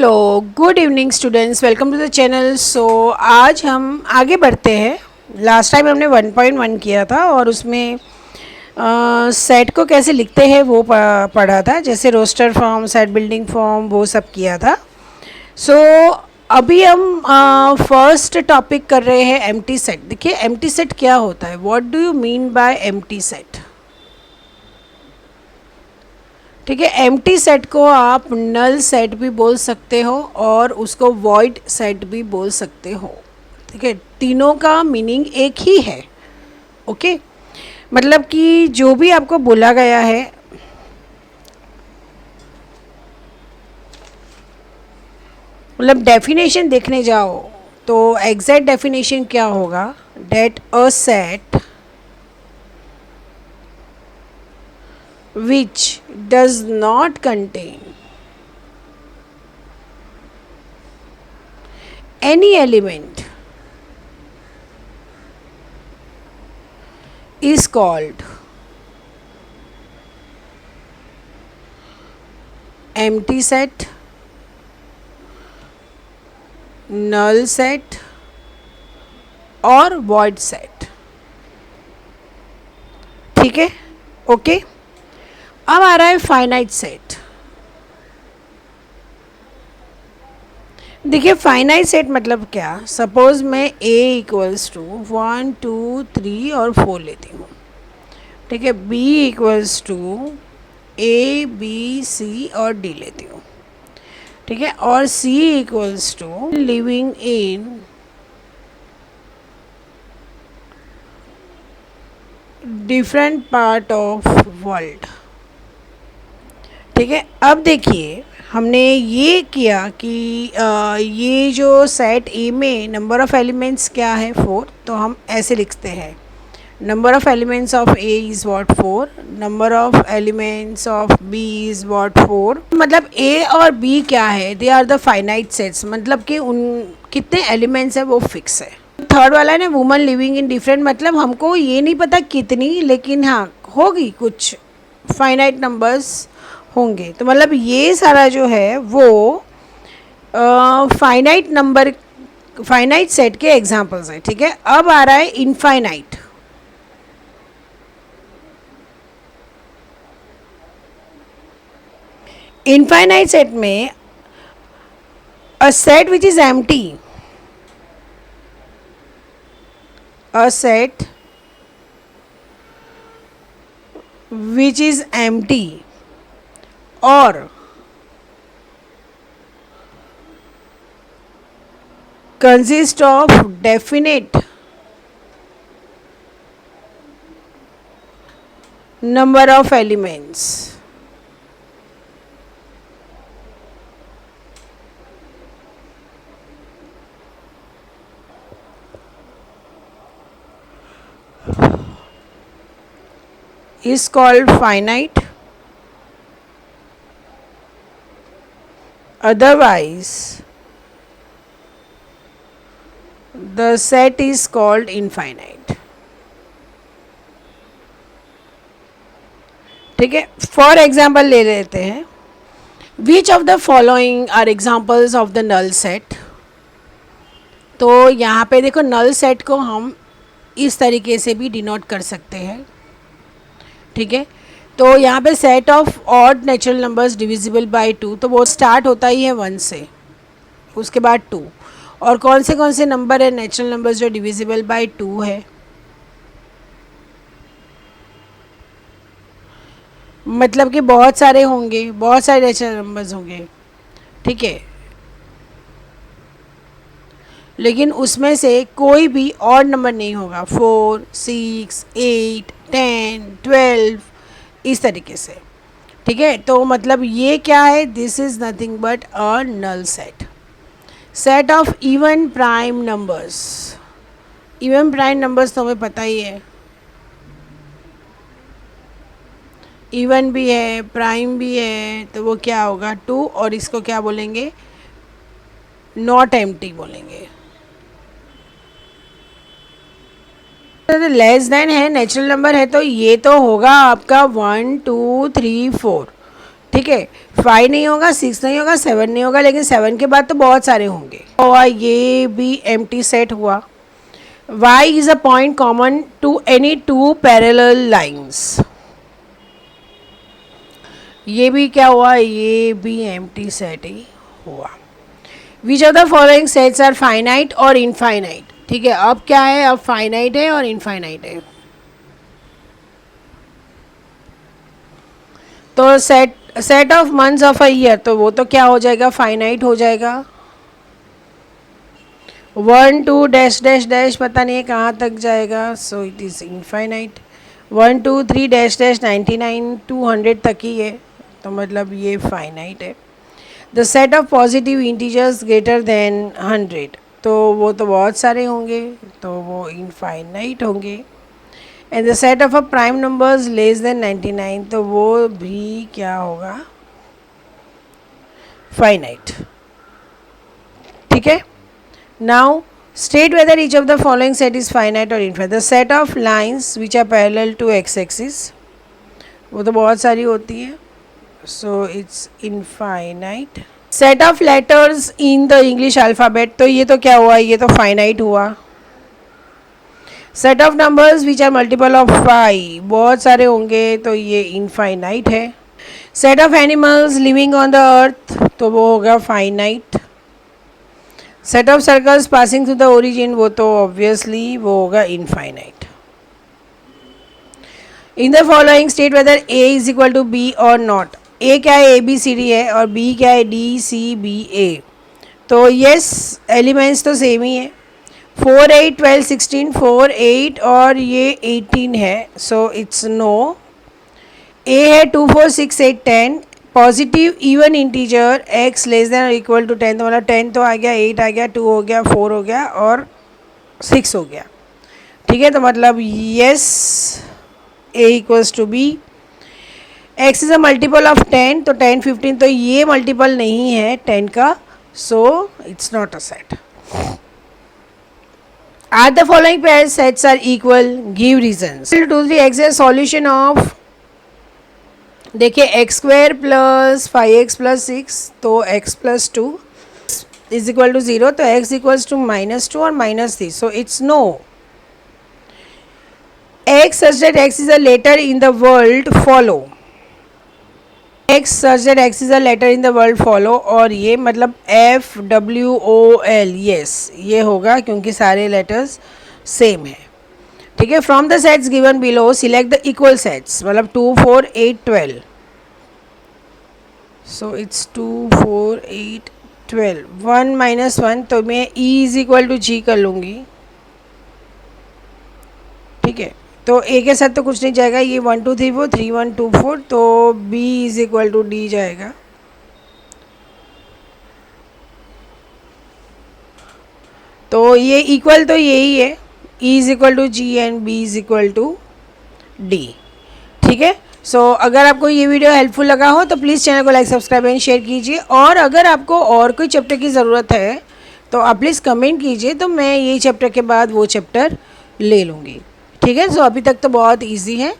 Hello good evening students, welcome to the channel. So आज हम आगे बढ़ते हैं। लास्ट टाइम हमने 1.1 किया था और उसमें सेट को कैसे लिखते हैं वो पढ़ा था, जैसे roster form, set building form, वो सब किया था। सो अभी हम फर्स्ट टॉपिक कर रहे हैं एम्प्टी सेट। देखिए एम्प्टी सेट क्या होता है, what do you mean by empty set. ठीक है, एम्प्टी सेट को आप नल सेट भी बोल सकते हो और उसको वॉइड सेट भी बोल सकते हो। ठीक है, तीनों का मीनिंग एक ही है। ओके, मतलब कि जो भी आपको बोला गया है, मतलब डेफिनेशन देखने जाओ तो एग्जैक्ट डेफिनेशन क्या होगा, that a set which does not contain any element is called empty set, null set और void set। ठीक है, ओके। अब आ रहा है फाइनाइट सेट। देखिए फाइनाइट सेट मतलब क्या, सपोज मैं a इक्वल्स टू 1 2 3 और 4 लेती हूँ। ठीक है, b equals to a b c और d लेती हूँ। ठीक है, और c equals to living in different part of world. ठीक है, अब देखिए हमने ये किया कि ये जो सेट ए में नंबर ऑफ़ एलिमेंट्स क्या है 4, तो हम ऐसे लिखते हैं number of elements of A is what 4, number of elements of B is what 4। मतलब ए और बी क्या है, they are the finite sets, मतलब कि उन कितने एलिमेंट्स है वो फिक्स है। थर्ड वाला है ना वुमन लिविंग इन डिफरेंट, मतलब हमको ये नहीं पता कितनी, लेकिन हाँ होगी कुछ फाइनाइट नंबर्स होंगे। तो मतलब ये सारा जो है वो फाइनाइट नंबर, फाइनाइट सेट के एग्जांपल्स हैं। ठीक है, अब आ रहा है इनफाइनाइट। इनफाइनाइट सेट में a set which is empty, a set which is empty और consist of definite number of elements is called finite, otherwise the set is called infinite। ठीक है, फॉर एग्जाम्पल ले लेते हैं, which of the following are examples of the null set. तो यहाँ पे देखो नल सेट को हम इस तरीके से भी डिनोट कर सकते हैं। ठीक है, तो यहाँ पे set of odd natural numbers divisible by 2, तो वो स्टार्ट होता ही है 1 से, उसके बाद 2। और कौन से नंबर है नेचुरल नंबर्स जो डिविजिबल बाय 2 है, मतलब कि बहुत सारे होंगे, बहुत सारे नेचुरल नंबर्स होंगे। ठीक है, लेकिन उसमें से कोई भी ऑड नंबर नहीं होगा, 4 6 8 10 12 इस तरीके से। ठीक है, तो मतलब ये क्या है, this is nothing but a null set. Set of even prime numbers, even prime numbers तो हमें पता ही है, इवन भी है प्राइम भी है, तो वो क्या होगा 2, और इसको क्या बोलेंगे, नॉट एम्प्टी बोलेंगे। लेस देन है, नेचुरल नंबर है, तो ये तो होगा आपका 1 2 3 4। ठीक है, 5 नहीं होगा, 6 नहीं होगा, 7 नहीं होगा, लेकिन 7 के बाद तो बहुत सारे होंगे। और ये भी एम्प्टी सेट हुआ। y is a point common to any two parallel lines. ये भी क्या हुआ, ये भी एम्प्टी सेट ही हुआ। Which of the following sets are finite और इनफाइनाइट। ठीक है, अब क्या है, अब फाइनाइट है और इनफाइनाइट है। तो set of months of a year, तो वो तो क्या हो जाएगा, फाइनाइट हो जाएगा। 1 2 डैश डैश डैश पता नहीं है कहाँ तक जाएगा, so it is infinite. 1 2 3 dash dash 99 200 तक ही है, तो मतलब ये फाइनाइट है। The set of positive integers greater than 100, तो वो तो बहुत सारे होंगे, तो वो इनफाइनाइट होंगे। And the set of a prime numbers less than 99, तो वो भी क्या होगा, फाइनाइट। ठीक है, now state whether each of the following set is finite or infinite. The set of lines which are parallel to x axis, वो तो बहुत सारी होती है, so it's infinite. Set of letters in the English alphabet, तो ये तो क्या हुआ, ये तो finite हुआ। Set of numbers which are multiple of 5, बहुत सारे होंगे, तो ये infinite है। Set of animals living on the earth, तो वो होगा finite। Set of circles passing through the origin, वो तो ऑब्वियसली वो होगा infinite. In the following state whether A is equal to B और नॉट। ए क्या है, ए बी सी डी है, और बी क्या है, डी सी बी ए। तो यस, एलिमेंट्स तो सेम ही है। 4 8 12 16 4 8 और ये 18 है, सो इट्स नो। ए है 2 4 6 8 10, positive even integer x less than और इक्वल टू 10, तो मतलब 10 तो आ गया, 8 आ गया, 2 हो गया, 4 हो गया और 6 हो गया। ठीक है, तो मतलब yes, a equals to B. x is a multiple of 10, तो 10 15, तो ये मल्टीपल नहीं है 10 का, so it's not a set. Are the following pair sets are equal, give reasons. 2 3 x है सॉल्यूशन ऑफ, देखिए x square plus 5x plus 6, तो x plus 2 is equal to 0, तो x इक्वल्स टू -2 और -3, so it's no. x such that x is a letter in the world follow, x such that x is a letter in the world follow, और ये मतलब FWOL, yes ये होगा क्योंकि सारे letters same है। ठीक है, from the sets given below select the equal sets, मतलब 2 4 8 12, सो इट्स 2 4 8 12। 1 -1, तो मैं e इज इक्वल टू जी कर लूँगी। ठीक है, तो a के साथ तो कुछ नहीं जाएगा, ये 1 2 3 4 3 1 2 4, तो b is equal to D जाएगा। तो ये इक्वल तो यही है, E is equal to G and B is equal to D। ठीक है, सो अगर आपको ये वीडियो हेल्पफुल लगा हो तो प्लीज़ चैनल को लाइक सब्सक्राइब एंड शेयर कीजिए, और अगर आपको और कोई चैप्टर की ज़रूरत है तो आप प्लीज़ कमेंट कीजिए, तो मैं ये चैप्टर के बाद वो चैप्टर ले लूँगी। ठीक है, सो अभी तक तो बहुत ईजी है,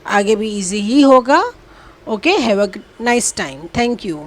आगे भी ईजी ही होगा। Okay, have a nice time, thank you.